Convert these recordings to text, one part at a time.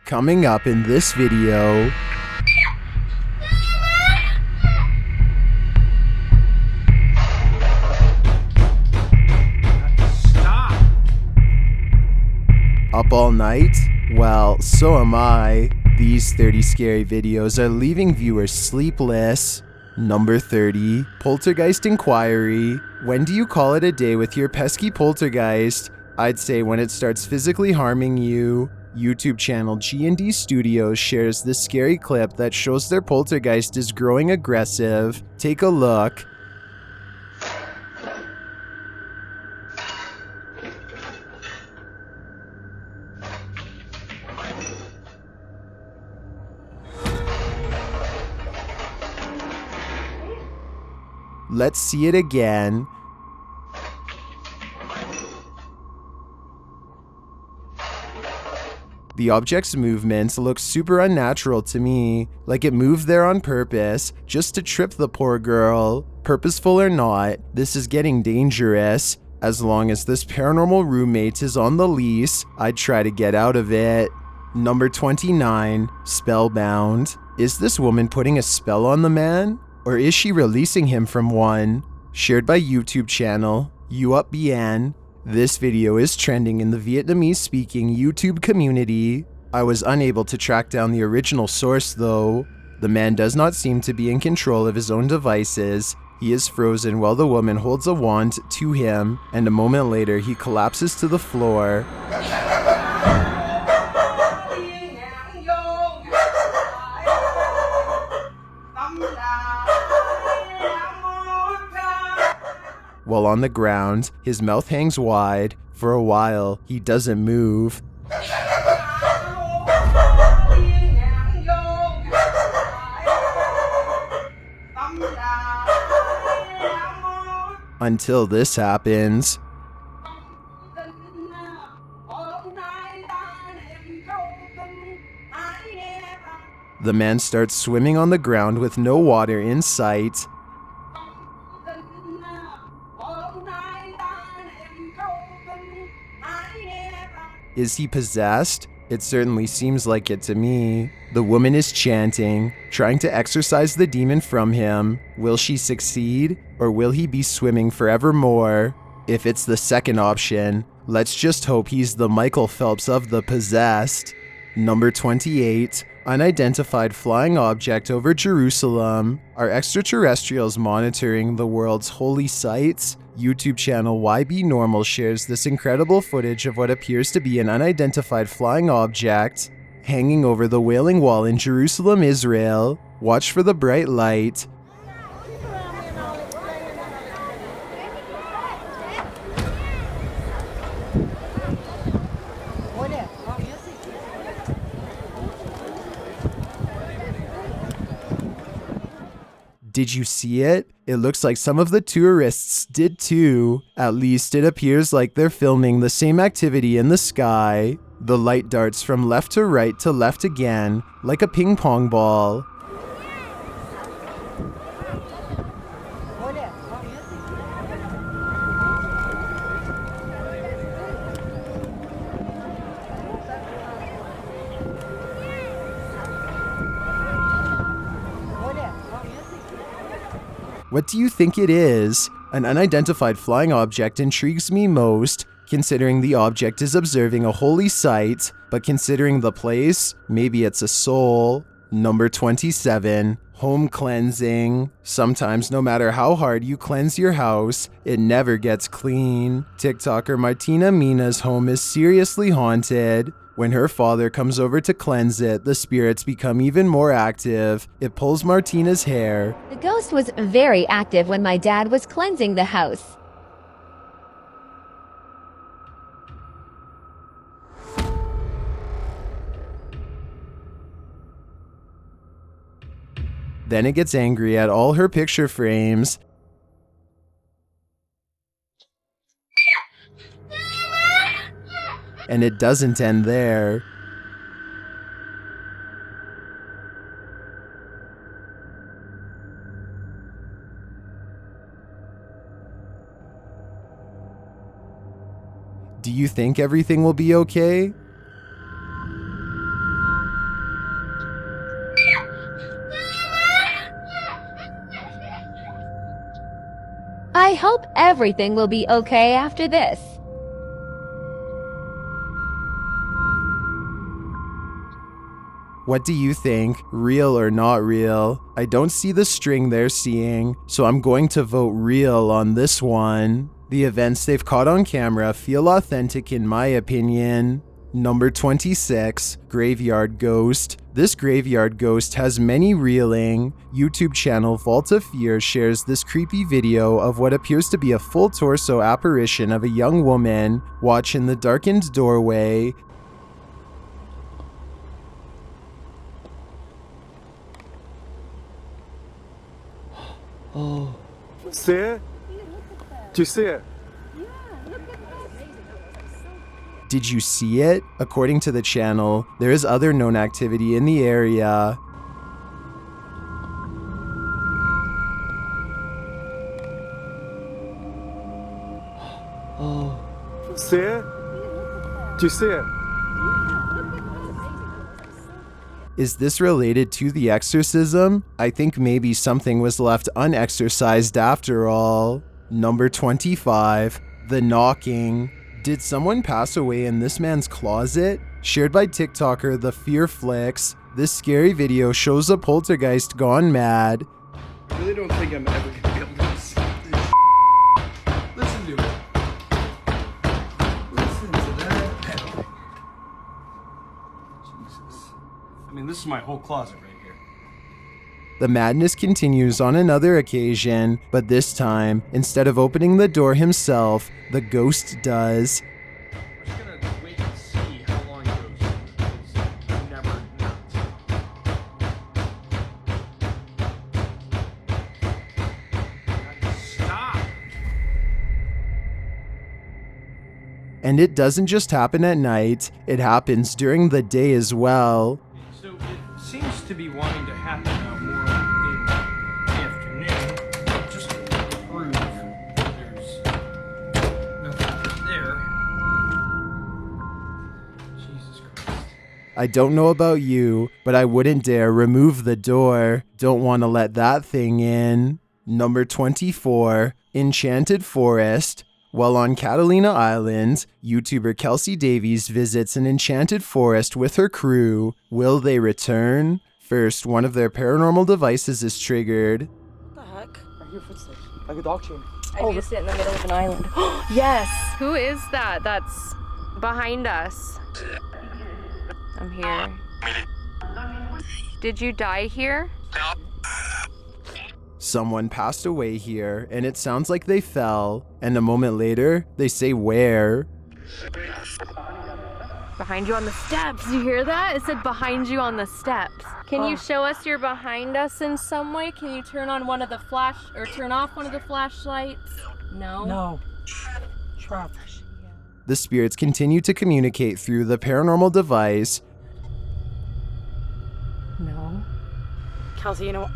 Coming up in this video, Stop! up all night? Well, so am I. These 30 scary videos are leaving viewers sleepless. Number 30, Poltergeist Inquiry. When do you call it a day with your pesky poltergeist? I'd say when it starts physically harming you. YouTube channel G&D Studios shares this scary clip that shows their poltergeist is growing aggressive. Take a look. Let's see it again. The object's movements look super unnatural to me, like it moved there on purpose, just to trip the poor girl. Purposeful or not, this is getting dangerous. As long as this paranormal roommate is on the lease, I'd try to get out of it. Number 29, Spellbound. Is this woman putting a spell on the man? Or is she releasing him from one? Shared by YouTube channel You Up Bien. This video is trending in the Vietnamese-speaking YouTube community. I was unable to track down the original source though. The man does not seem to be in control of his own devices. He is frozen while the woman holds a wand to him, and a moment later he collapses to the floor. While on the ground, his mouth hangs wide. For a while, he doesn't move. Until this happens. The man starts swimming on the ground with no water in sight. Is he possessed? It certainly seems like it to me. The woman is chanting, trying to exorcise the demon from him. Will she succeed, or will he be swimming forevermore? If it's the second option, let's just hope he's the Michael Phelps of the possessed. Number 28, unidentified flying object over Jerusalem. Are extraterrestrials monitoring the world's holy sites? YouTube channel YB Normal shares this incredible footage of what appears to be an unidentified flying object hanging over the Wailing Wall in Jerusalem, Israel. Watch for the bright light. Did you see it? It looks like some of the tourists did too. At least it appears like they're filming the same activity in the sky. The light darts from left to right to left again, like a ping pong ball. What do you think it is? An unidentified flying object intrigues me most, considering the object is observing a holy site, but considering the place, maybe it's a soul. Number 27, home cleansing. Sometimes no matter how hard you cleanse your house, it never gets clean. TikToker Martina Mina's home is seriously haunted. When her father comes over to cleanse it, the spirits become even more active. It pulls Martina's hair. The ghost was very active when my dad was cleansing the house. Then it gets angry at all her picture frames. And it doesn't end there. Do you think everything will be okay? I hope everything will be okay after this. What do you think? Real or not real? I don't see the string they're seeing, so I'm going to vote real on this one. The events they've caught on camera feel authentic in my opinion. Number 26, Graveyard Ghost. This graveyard ghost has many reeling. YouTube channel Vault of Fear shares this creepy video of what appears to be a full torso apparition of a young woman watch in the darkened doorway. Oh. See it? Do you see it? Did you see it? According to the channel, there is other known activity in the area. Oh. See it? Do you see it? Is this related to the exorcism? I think maybe something was left unexorcised after all. Number 25, The Knocking. Did someone pass away in this man's closet? Shared by TikToker The Fear Flicks, this scary video shows a poltergeist gone mad. I really don't think I'm ever gonna be able to see this. Listen to it. Listen to that. Jesus. I mean, this is my whole closet right here. The madness continues on another occasion, but this time, instead of opening the door himself, the ghost does. We're just gonna wait and see how long it goes. Because you never know. Stop! And it doesn't just happen at night, it happens during the day as well. So it seems to be wanting to happen more in the afternoon, just to prove there's nothing there. Jesus Christ. I don't know about you, but I wouldn't dare remove the door. Don't want to let that thing in. Number 24, Enchanted Forest. While on Catalina Island, YouTuber Kelsey Davies visits an enchanted forest with her crew. Will they return? First, one of their paranormal devices is triggered. What the heck? I hear footsteps. Like a dog chain. I used it in the middle of an island. Yes! Who is that? That's behind us. I'm here. Did you die here? Someone passed away here, and it sounds like they fell. And a moment later, they say where. Behind you on the steps. You hear that? It said behind you on the steps. Can you show us you're behind us in some way? Can you turn on one of the turn off one of the flashlights? No? No. Trap. The spirits continue to communicate through the paranormal device. No. Kelsey, you know what?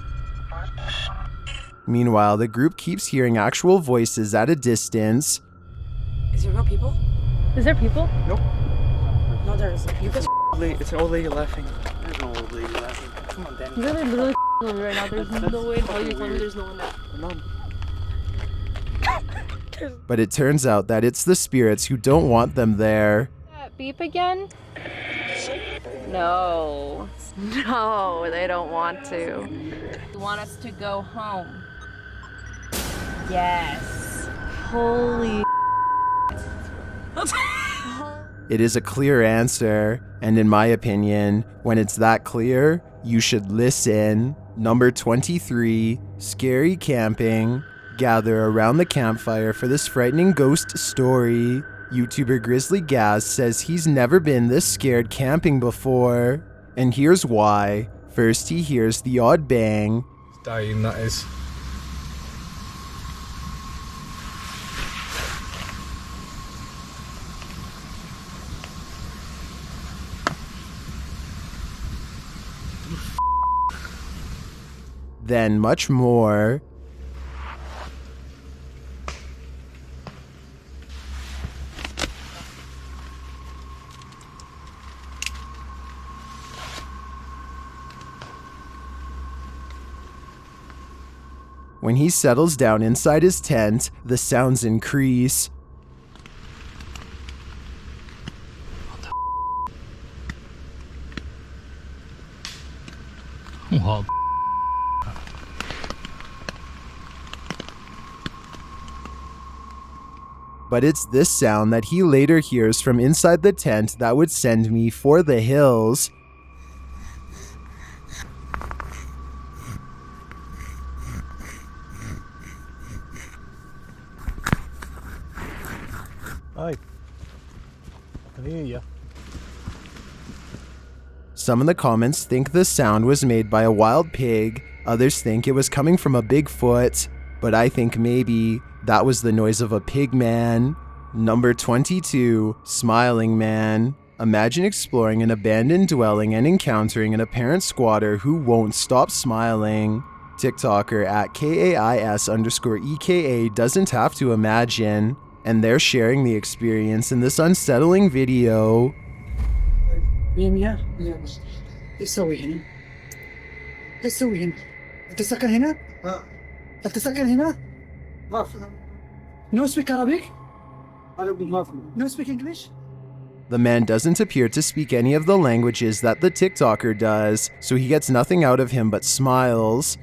Meanwhile, the group keeps hearing actual voices at a distance. Is there real people? Is there people? Nope. No, there isn't. You guys. It's an old lady laughing. There's no old lady laughing. Come on, Danny. You're literally right now. There's no way in hell you're telling me there's no one there. Mom. But it turns out that it's the spirits who don't want them there. That beep again? No. No, they don't want to. They want us to go home. Yes. Holy. It is a clear answer, and in my opinion, when it's that clear, you should listen. Number 23, Scary Camping. Gather around the campfire for this frightening ghost story. YouTuber Grizzly Gaz says he's never been this scared camping before. And here's why. First, he hears the odd bang. It's dying, that is. Then much more. When he settles down inside his tent, the sounds increase. Wow. But it's this sound that he later hears from inside the tent that would send me for the hills. Hi. I can hear you. Some in the comments think the sound was made by a wild pig, others think it was coming from a Bigfoot, but I think maybe that was the noise of a pig man. Number 22, Smiling Man. Imagine exploring an abandoned dwelling and encountering an apparent squatter who won't stop smiling. TikToker at KAIS_EKA doesn't have to imagine, and they're sharing the experience in this unsettling video. مين يا؟ ايش تسوي هنا؟ ايش تسوي هنا؟ انت ساكن هنا؟ انت ساكن هنا؟ ما فهم. No speak Arabic? No speak English? The man doesn't appear to speak any of the languages that the TikToker does, so he gets nothing out of him but smiles.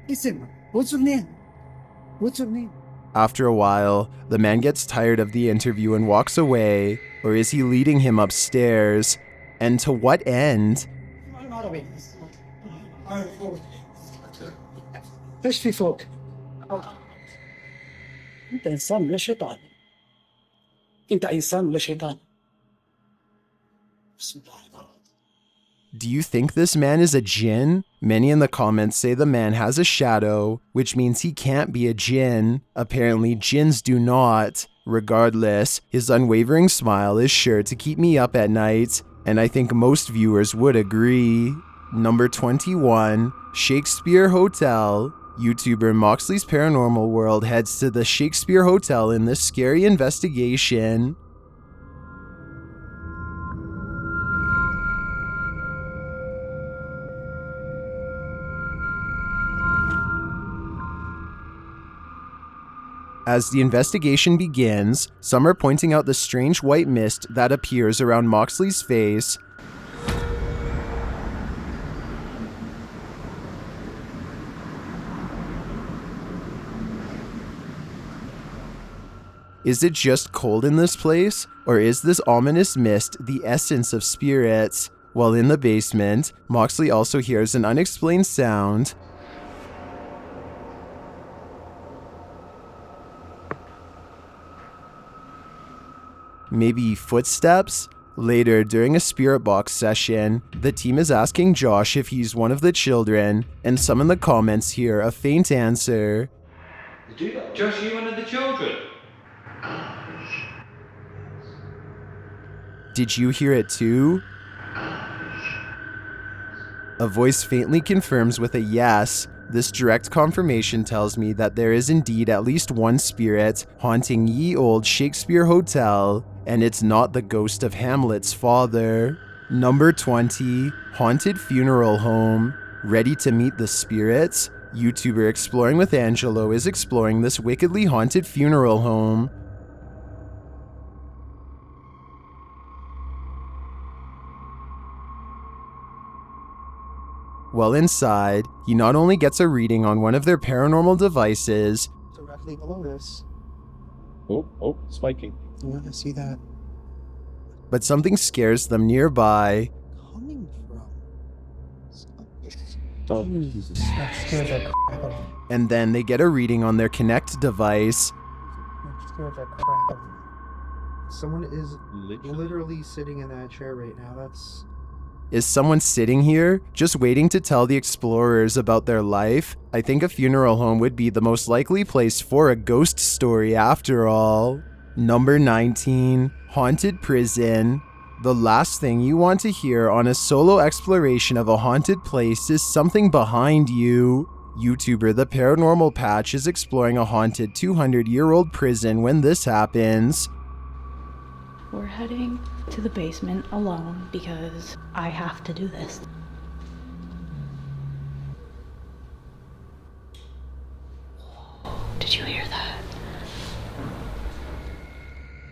Listen, what's your name? What's your name? After a while, the man gets tired of the interview and walks away, or is he leading him upstairs? And to what end? عربي. ايش في فوق؟ انت انسان ولا شيطان؟ انت انسان ولا شيطان؟ بسم الله الرحمن الرحيم. Do you think this man is a jinn? Many in the comments say the man has a shadow, which means he can't be a jinn. Apparently, jinns do not. Regardless, his unwavering smile is sure to keep me up at night, and I think most viewers would agree. Number 21, Shakespeare Hotel. YouTuber Moxley's Paranormal World heads to the Shakespeare Hotel in this scary investigation. As the investigation begins, some are pointing out the strange white mist that appears around Moxley's face. Is it just cold in this place, or is this ominous mist the essence of spirits? While in the basement, Moxley also hears an unexplained sound. Maybe footsteps? Later, during a spirit box session, the team is asking Josh if he's one of the children, and some in the comments hear a faint answer. Josh, are you one of the children? Did you hear it too? A voice faintly confirms with a yes. This direct confirmation tells me that there is indeed at least one spirit haunting ye old Shakespeare Hotel, and it's not the ghost of Hamlet's father. Number 20, Haunted Funeral Home. Ready to meet the spirits? YouTuber Exploring with Angelo is exploring this wickedly haunted funeral home. While inside, he not only gets a reading on one of their paranormal devices, Directly below this. Oh, spiking. Yeah, I see that. but something scares them nearby. Coming from? Oh, Jesus. That scared the crap out of me. And then they get a reading on their Kinect device. That scared the crap out of me. Someone is literally sitting in that chair right now. That's... Is someone sitting here, just waiting to tell the explorers about their life? I think a funeral home would be the most likely place for a ghost story after all. Number 19, Haunted Prison. The last thing you want to hear on a solo exploration of a haunted place is something behind you. YouTuber The Paranormal Patch is exploring a haunted 200-year-old prison when this happens. We're heading to the basement alone because I have to do this.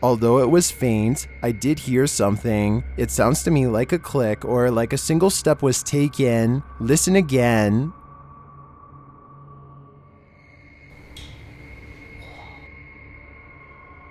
Although it was faint, I did hear something. It sounds to me like a click or like a single step was taken. Listen again.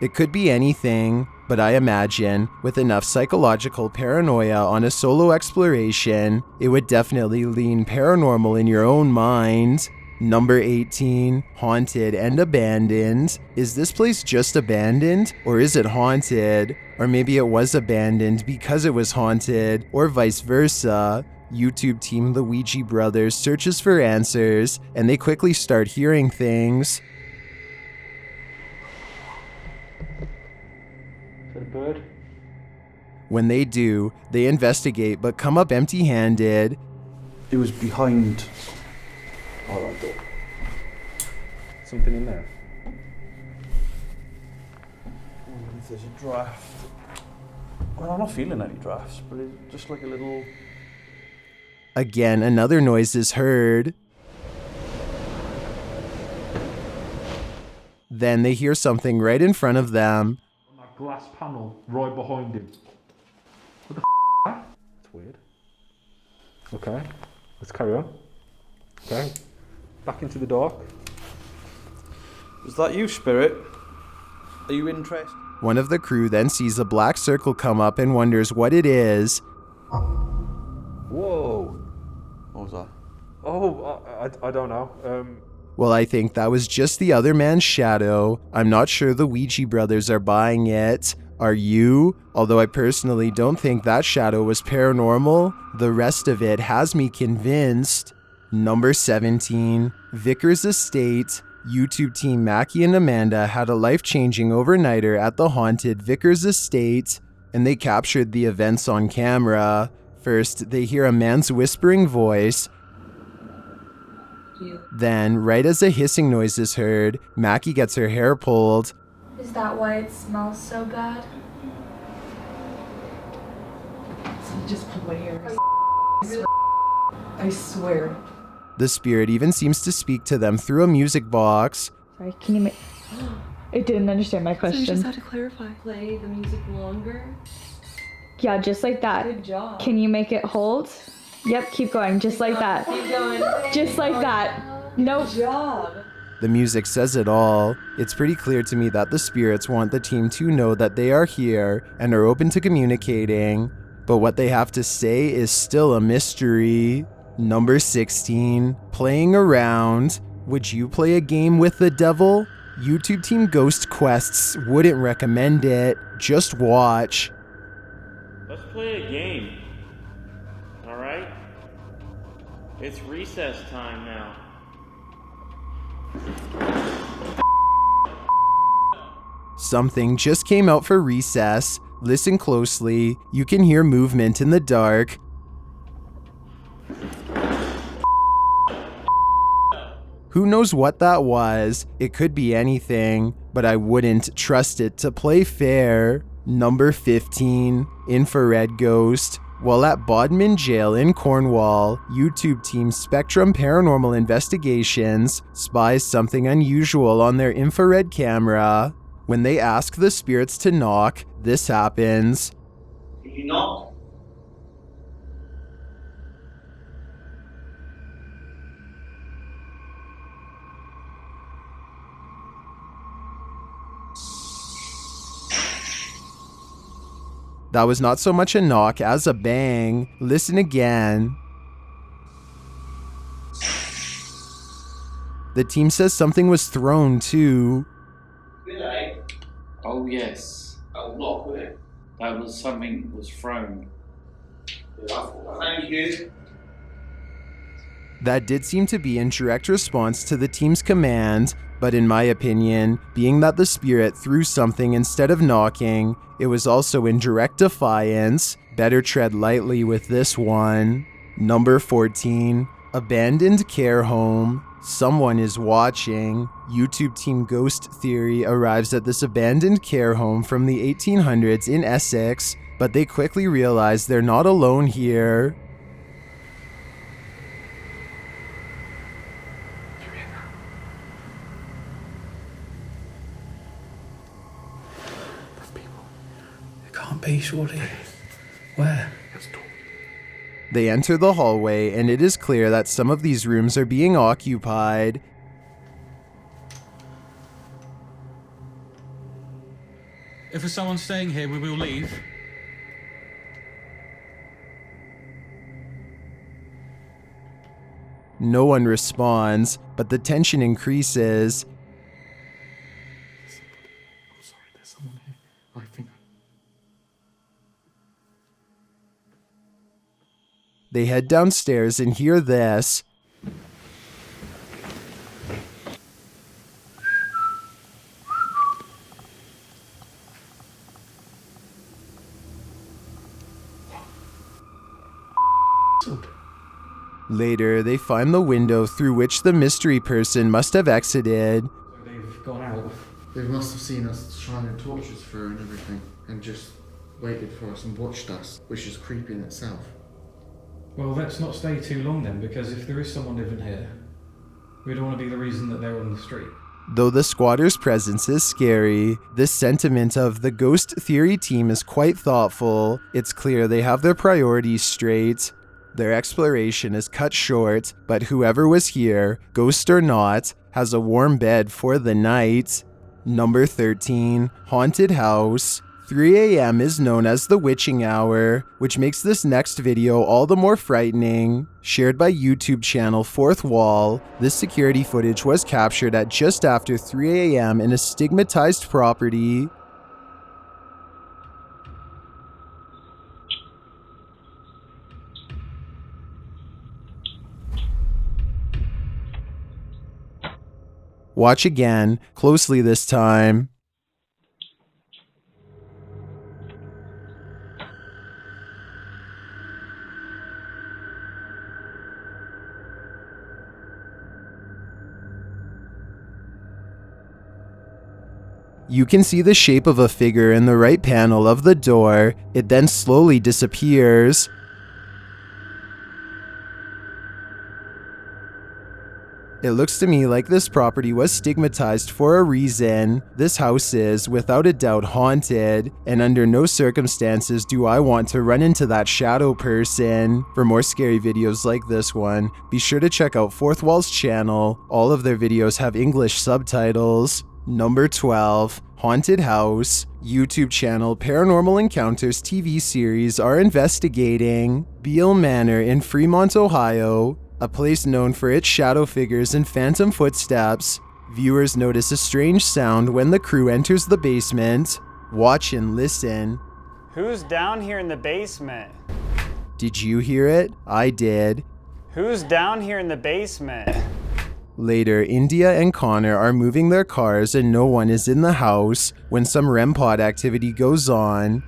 It could be anything, but I imagine, with enough psychological paranoia on a solo exploration, it would definitely lean paranormal in your own mind. Number 18, haunted and abandoned. Is this place just abandoned, or is it haunted? Or maybe it was abandoned because it was haunted, or vice versa. YouTube team The Ouija Brothers searches for answers, and they quickly start hearing things. Is that a bird? When they do, they investigate but come up empty-handed. It was behind. Oh, that door. Something in there. Oh, if there's a draft. Well, I'm not feeling any drafts, but it's just like a little. Again, another noise is heard. Then they hear something right in front of them. On that glass panel right behind him. What the f? That's weird. Okay, let's carry on. Okay, back into the dark. Is that you, Spirit? Are you interested? One of the crew then sees a black circle come up and wonders what it is. Whoa. What was that? Oh, I don't know. Well, I think that was just the other man's shadow. I'm not sure the Ouija brothers are buying it. Are you? Although I personally don't think that shadow was paranormal. The rest of it has me convinced. Number 17, Vickers Estate. YouTube team Mackie and Amanda had a life-changing overnighter at the haunted Vickers Estate, and they captured the events on camera. First, they hear a man's whispering voice. Then, right as a hissing noise is heard, Mackie gets her hair pulled. Is that why it smells so bad? Just pulled my hair. I swear. The spirit even seems to speak to them through a music box. Sorry, can you make... It didn't understand my So question. you just had to clarify. Play the music longer. Yeah, just like that. Good job. Can you make it hold? Yep, keep going, just like that. Keep going. Just like that. Nope. Good job. The music says it all. It's pretty clear to me that the spirits want the team to know that they are here and are open to communicating. But what they have to say is still a mystery. Number 16, playing around. Would you play a game with the devil? YouTube team Ghost Quests wouldn't recommend it. Just watch. Let's play a game. Alright? It's recess time now. Something just came out for recess. Listen closely. You can hear movement in the dark. Who knows what that was? It could be anything, but I wouldn't trust it to play fair. Number 15, infrared ghost. While at Bodmin Jail in Cornwall, YouTube team Spectrum Paranormal Investigations spies something unusual on their infrared camera. When they ask the spirits to knock, this happens. If you knock, That was not so much a knock as a bang. Listen again. The team says something was thrown too. Really? Oh yes. Oh, not with it. That was something was thrown. Thank you. That did seem to be in direct response to the team's command, but in my opinion, being that the spirit threw something instead of knocking, it was also in direct defiance. Better tread lightly with this one. Number 14, abandoned care home. Someone is watching. YouTube team Ghost Theory arrives at this abandoned care home from the 1800s in Essex, but they quickly realize they're not alone here. There's people be, surely. Where? They enter the hallway, and it is clear that some of these rooms are being occupied. If there's someone staying here, we will leave. No one responds, but the tension increases. I'm sorry, there's someone here. I think. They head downstairs and hear this. Later, they find the window through which the mystery person must have exited. They've gone out. They must have seen us trying to torch us through and everything, and just waited for us and watched us, which is creepy in itself. Well, let's not stay too long then, because if there is someone living here, we don't want to be the reason that they're on the street. Though the squatter's presence is scary, this sentiment of the ghost theory team is quite thoughtful. It's clear they have their priorities straight. Their exploration is cut short, but whoever was here, ghost or not, has a warm bed for the night. Number 13, Haunted House. 3 a.m. is known as the witching hour, which makes this next video all the more frightening. Shared by YouTube channel Fourth Wall, this security footage was captured at just after 3 a.m. in a stigmatized property. Watch again, closely this time. You can see the shape of a figure in the right panel of the door. It then slowly disappears. It looks to me like this property was stigmatized for a reason. This house is, without a doubt, haunted, and under no circumstances do I want to run into that shadow person. For more scary videos like this one, be sure to check out Fourth Wall's channel. All of their videos have English subtitles. Number 12, Haunted House. YouTube channel Paranormal Encounters TV series are investigating Beale Manor in Fremont, Ohio, a place known for its shadow figures and phantom footsteps. Viewers notice a strange sound when the crew enters the basement. Watch and listen. Who's down here in the basement? Did you hear it? I did. Who's down here in the basement? Later, India and Connor are moving their cars and no one is in the house when some REM pod activity goes on.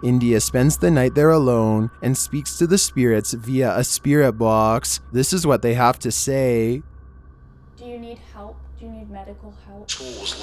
India spends the night there alone and speaks to the spirits via a spirit box. This is what they have to say. Do you need help? Do you need medical help? Tools.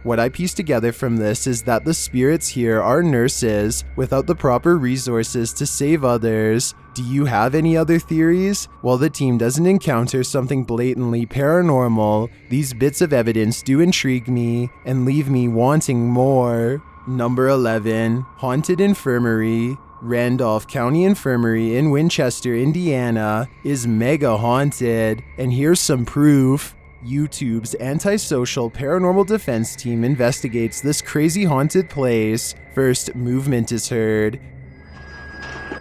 What I piece together from this is that the spirits here are nurses without the proper resources to save others. Do you have any other theories? While the team doesn't encounter something blatantly paranormal, these bits of evidence do intrigue me and leave me wanting more. Number 11, Haunted Infirmary. Randolph County Infirmary in Winchester, Indiana is mega haunted, and here's some proof. YouTube's antisocial paranormal defense team investigates this crazy haunted place. First, movement is heard.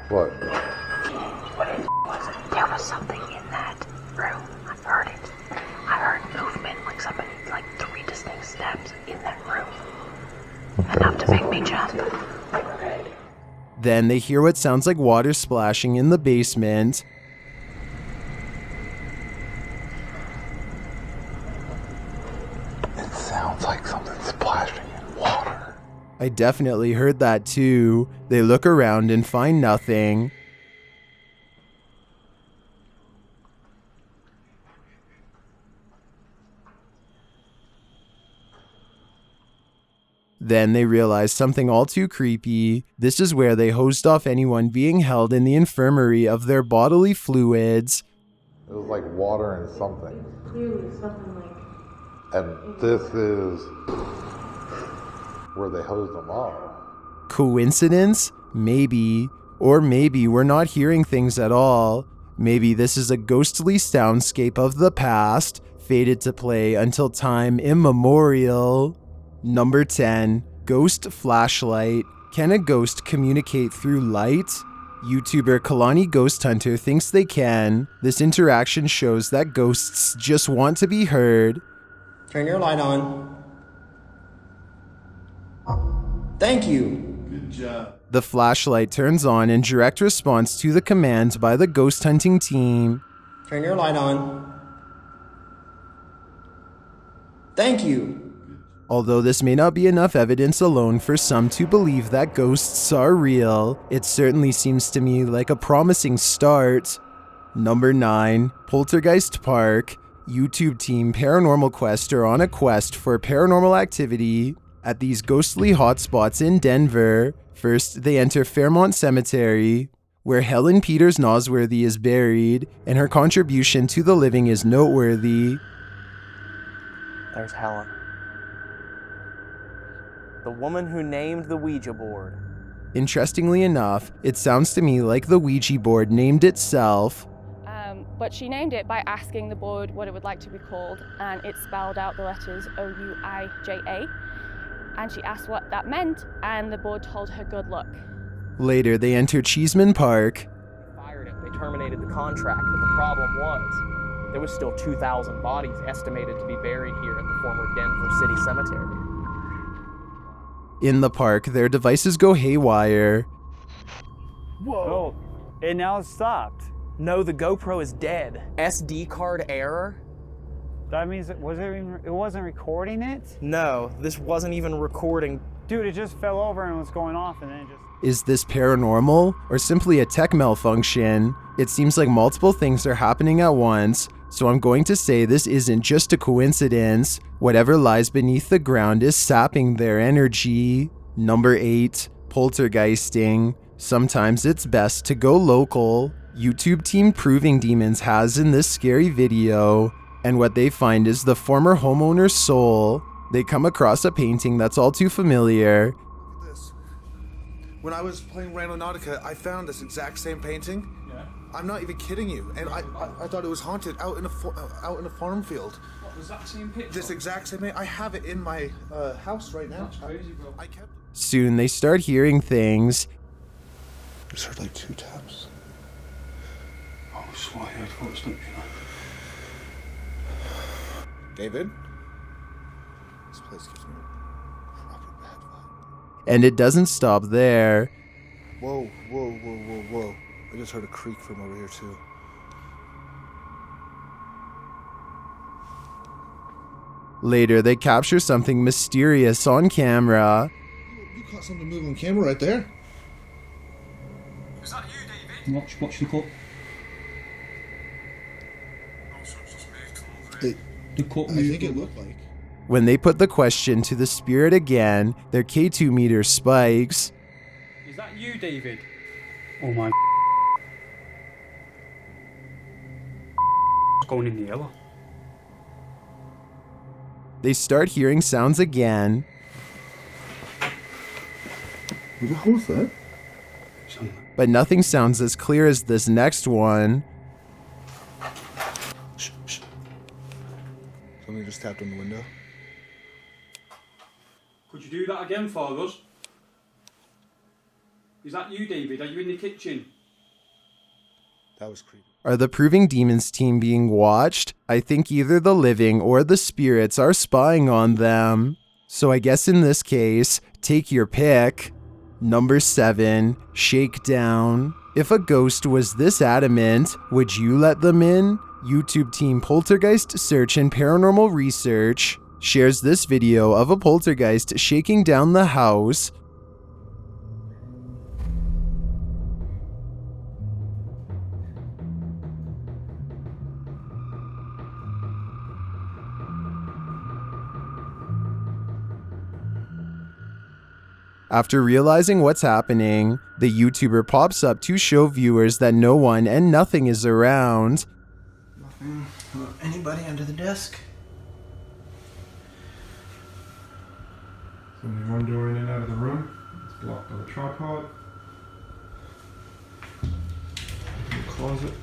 What? There was something in that room. I heard it. I heard movement, like somebody, like 3 distinct steps in that room. Enough to make me jump. Then they hear what sounds like water splashing in the basement. It sounds like something splashing in water. I definitely heard that too. They look around and find nothing. Then they realize something all too creepy. This is where they hosed off anyone being held in the infirmary of their bodily fluids. It was like water and something. Clearly something like... And this is where they hosed them off. Coincidence? Maybe. Or maybe we're not hearing things at all. Maybe this is a ghostly soundscape of the past, fated to play until time immemorial. Number 10. Ghost flashlight. Can a ghost communicate through light? YouTuber Kalani Ghost Hunter thinks they can. This interaction shows that ghosts just want to be heard. Turn your light on. Thank you. Good job. The flashlight turns on in direct response to the command by the ghost hunting team. Turn your light on. Thank you. Although this may not be enough evidence alone for some to believe that ghosts are real, it certainly seems to me like a promising start. Number 9. Poltergeist Park. YouTube team Paranormal Quest are on a quest for paranormal activity at these ghostly hotspots in Denver. First, they enter Fairmont Cemetery, where Helen Peters Nosworthy is buried, and her contribution to the living is noteworthy. There's Helen. The woman who named the Ouija board. Interestingly enough, it sounds to me like the Ouija board named itself. But she named it by asking the board what it would like to be called, and it spelled out the letters O-U-I-J-A. And she asked what that meant, and the board told her good luck. Later, they enter Cheeseman Park. Fired it. They terminated the contract, but the problem was there was still 2,000 bodies estimated to be buried here at the former Denver City Cemetery. In the park, their devices go haywire. Whoa. Oh, it now stopped. No, the GoPro is dead. SD card error? That means it wasn't recording it? No, this wasn't even recording. Dude, it just fell over and was going off and then it just... Is this paranormal or simply a tech malfunction? It seems like multiple things are happening at once, so I'm going to say this isn't just a coincidence. Whatever lies beneath the ground is sapping their energy. Number 8. Poltergeisting. Sometimes it's best to go local. YouTube team Proving Demons has in this scary video, and what they find is the former homeowner's soul. They come across a painting that's all too familiar. Look at this. When I was playing Randonautica, I found this exact same painting. Yeah. I'm not even kidding you, and I thought it was haunted out in a farm field. What was that same picture? This exact same. I have it in my house right now. That's crazy, bro. I kept. Soon they start hearing things. I just heard like 2 taps. Oh, I swear I heard footsteps, you know. David? This place gives me a proper bad vibe. And it doesn't stop there. Whoa, whoa, whoa, whoa, whoa. I just heard a creak from over here too. Later, they capture something mysterious on camera. You caught something moving on camera right there. Is that you, David? Watch the cut. The cut I think it looked like. When they put the question to the spirit again, their K2 meter spikes. Is that you, David? Oh my. It's going in the yellow. They start hearing sounds again. What the hell was that? But nothing sounds as clear as this next one. Shh, shh. Somebody just tapped on the window. Could you do that again for us? Is that you, David? Are you in the kitchen? That was creepy. Are the Proving Demons team being watched? I think either the living or the spirits are spying on them. So I guess in this case, take your pick. Number 7, Shakedown. If a ghost was this adamant, would you let them in? YouTube team Poltergeist Search and Paranormal Research shares this video of a poltergeist shaking down the house. After realizing what's happening, the YouTuber pops up to show viewers that no one and nothing is around. Nothing. Anybody under the desk? Only one door in and out of the room. It's blocked by the tripod. The closet.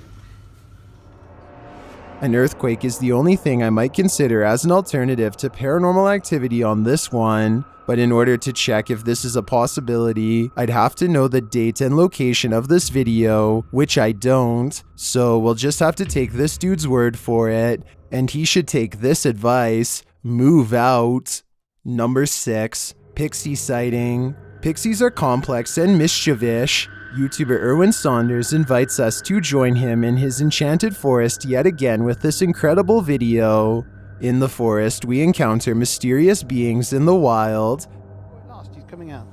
An earthquake is the only thing I might consider as an alternative to paranormal activity on this one, but in order to check if this is a possibility, I'd have to know the date and location of this video, which I don't, so we'll just have to take this dude's word for it, and he should take this advice: move out. Number 6, Pixie sighting. Pixies are complex and mischievous. YouTuber Erwin Saunders invites us to join him in his enchanted forest yet again with this incredible video. In the forest, we encounter mysterious beings in the wild. At last, he's coming out.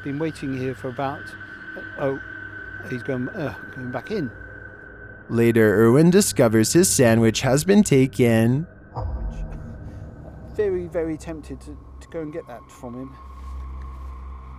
Been waiting here for about... Oh, he's going back in. Later, Erwin discovers his sandwich has been taken. Very, very tempted to go and get that from him.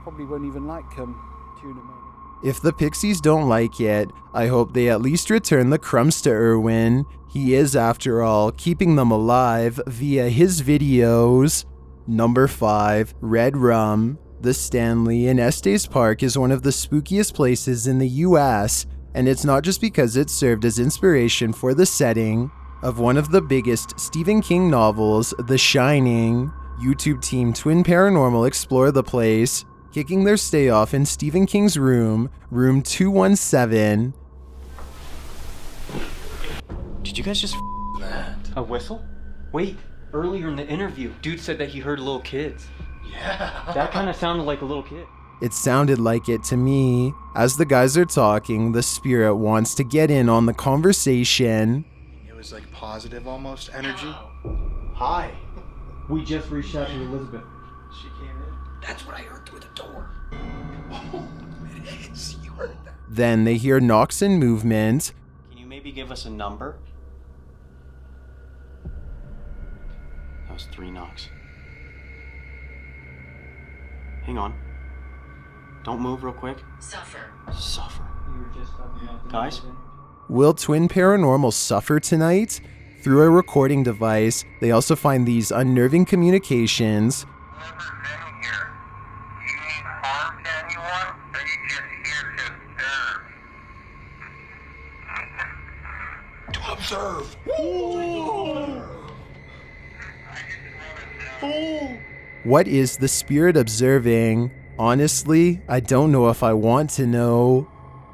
Probably won't even like tuna mayonnaise. If the Pixies don't like it, I hope they at least return the crumbs to Erwin. He is, after all, keeping them alive via his videos. Number 5, Red Rum. The Stanley in Estes Park is one of the spookiest places in the US, and it's not just because it served as inspiration for the setting of one of the biggest Stephen King novels, The Shining. YouTube team Twin Paranormal explore the place, kicking their stay off in Stephen King's room 217. Did you guys just that? A whistle? Wait, earlier in the interview, dude said that he heard little kids. Yeah. That kind of sounded like a little kid. It sounded like it to me. As the guys are talking, the spirit wants to get in on the conversation. It was like positive almost energy. Hi. We just reached out to Elizabeth. She came in. That's what I heard through the door. Oh, it is. You heard that. Then they hear knocks and movement. Can you maybe give us a number? That was 3 knocks. Hang on. Don't move real quick. Suffer. Guys? Will Twin Paranormal suffer tonight? Through a recording device, they also find these unnerving communications. To observe. What is the spirit observing? Honestly, I don't know if I want to know.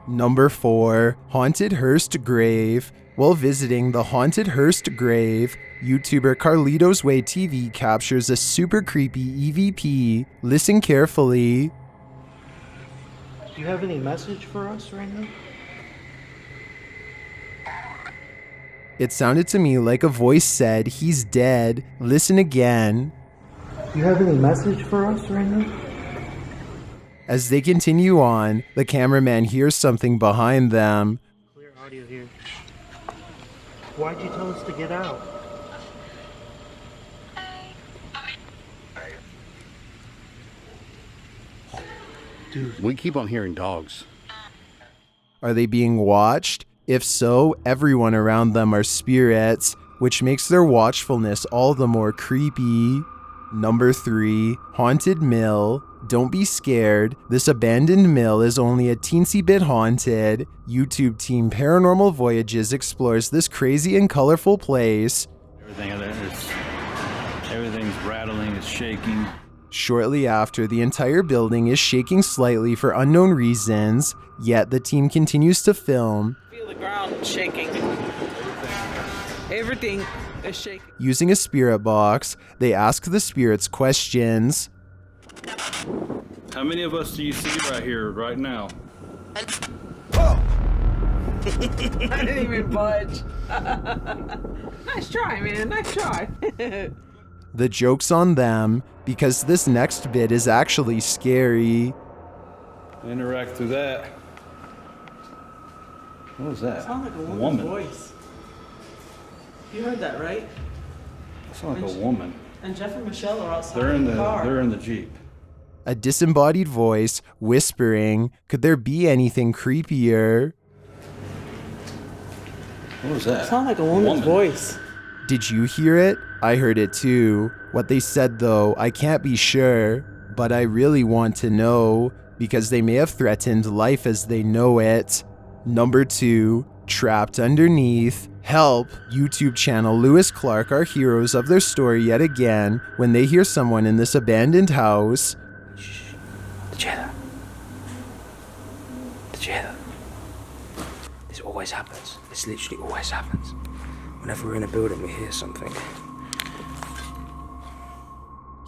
Number 4, Haunted Hearst Grave. While visiting the Haunted Hearst Grave, YouTuber Carlito's Way TV captures a super creepy EVP. Listen carefully. Do you have any message for us right now? It sounded to me like a voice said, "He's dead." Listen again. Do you have any message for us right now? As they continue on, the cameraman hears something behind them. Clear audio here. Why'd you tell us to get out? Dude, we keep on hearing dogs. Are they being watched? If so, everyone around them are spirits, which makes their watchfulness all the more creepy. Number 3, Haunted Mill. Don't be scared. This abandoned mill is only a teensy bit haunted. YouTube team Paranormal Voyages explores this crazy and colorful place. Everything's rattling, it's shaking. Shortly after, the entire building is shaking slightly for unknown reasons, yet the team continues to film. Feel the ground shaking. Everything is shaking. Using a spirit box, they ask the spirits questions. How many of us do you see right here, right now? I didn't even budge. Nice try, man. Nice try. The joke's on them, because this next bit is actually scary. Interact through that. What was that? It sounds like a woman's voice. You heard that, right? It sounds like a woman. And Jeff and Michelle are outside They're in the car. They're in the Jeep. A disembodied voice whispering, could there be anything creepier? What was that? It sounded like a woman's voice. Did you hear it? I heard it too. What they said though, I can't be sure, but I really want to know because they may have threatened life as they know it. Number 2, trapped underneath. Help! YouTube channel Lewis Clark are heroes of their story yet again when they hear someone in this abandoned house. Did you hear that? Did you hear that? This always happens. This literally always happens. Whenever we're in a building, we hear something.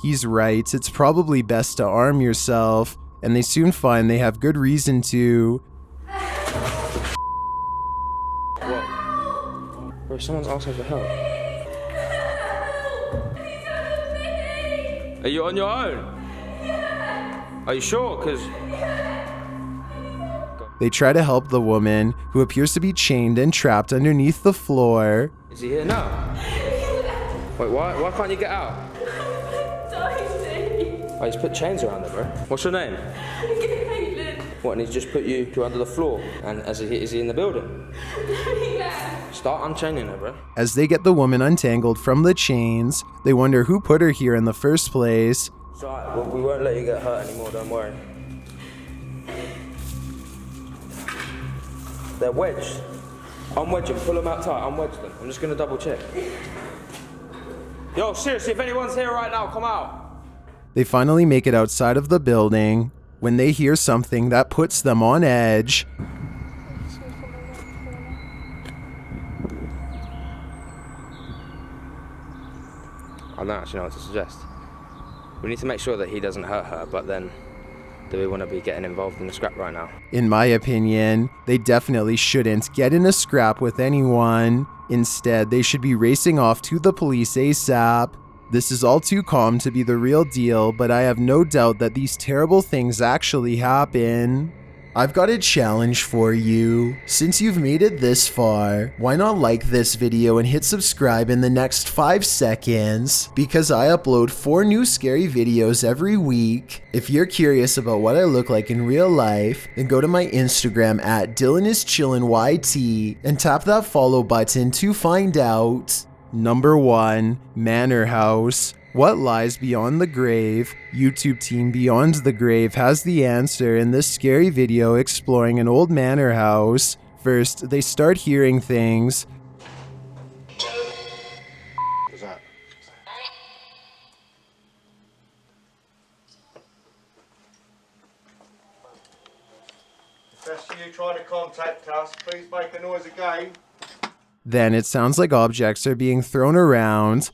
He's right, it's probably best to arm yourself, and they soon find they have good reason to. Bro, someone's asking for help. Are you on your own? Are you sure? Because They try to help the woman, who appears to be chained and trapped underneath the floor. is he here now? Wait, why can't you get out? Oh, he's put chains around her, bro. What's your name? What, and he's just put you under the floor? And is he in the building? Start unchaining her, bro. As they get the woman untangled from the chains, they wonder who put her here in the first place. It's alright, we won't let you get hurt anymore, don't worry. They're wedged. Unwedge them, pull them out tight, unwedge them. I'm just gonna double check. Yo, seriously, if anyone's here right now, come out. They finally make it outside of the building when they hear something that puts them on edge. I don't actually know what to suggest. We need to make sure that he doesn't hurt her, but then do we want to be getting involved in the scrap right now? In my opinion, they definitely shouldn't get in a scrap with anyone. Instead, they should be racing off to the police ASAP. This is all too calm to be the real deal, but I have no doubt that these terrible things actually happen. I've got a challenge for you. Since you've made it this far, why not like this video and hit subscribe in the next 5 seconds? Because I upload 4 new scary videos every week. If you're curious about what I look like in real life, then go to my Instagram at DylanIsChillinYT and tap that follow button to find out. Number 1, Manor House. What lies beyond the grave? YouTube team Beyond the Grave has the answer in this scary video exploring an old manor house. First, they start hearing things. What's that? If that's you trying to contact us, please make a noise again. Then it sounds like objects are being thrown around.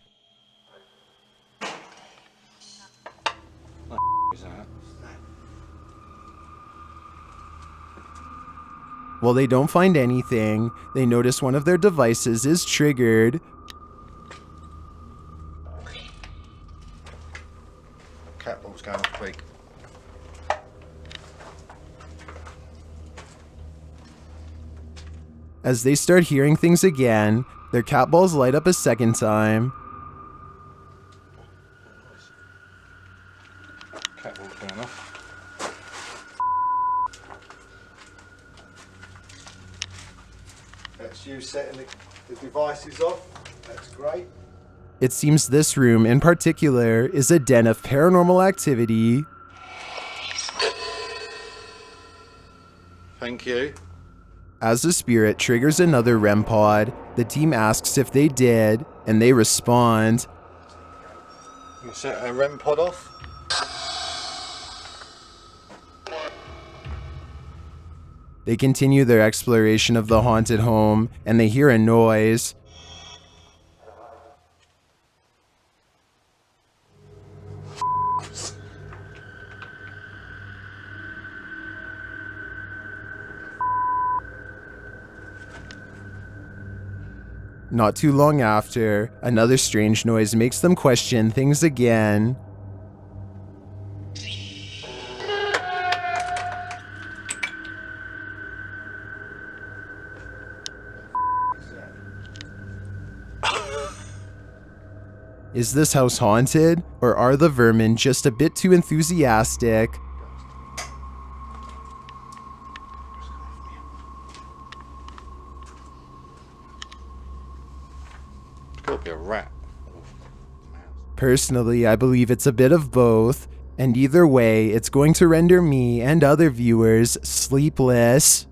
While they don't find anything, they notice one of their devices is triggered. Cat ball's going off quick. As they start hearing things again, their cat balls light up a second time. Cat ball's going off. That's you setting the devices off. That's great. It seems this room in particular is a den of paranormal activity. Thank you. As the spirit triggers another REM pod, the team asks if they did, and they respond. You set a REM pod off? They continue their exploration of the haunted home, and they hear a noise. Not too long after, another strange noise makes them question things again. Is this house haunted, or are the vermin just a bit too enthusiastic? Could be a rat. Personally, I believe it's a bit of both, and either way, it's going to render me and other viewers sleepless.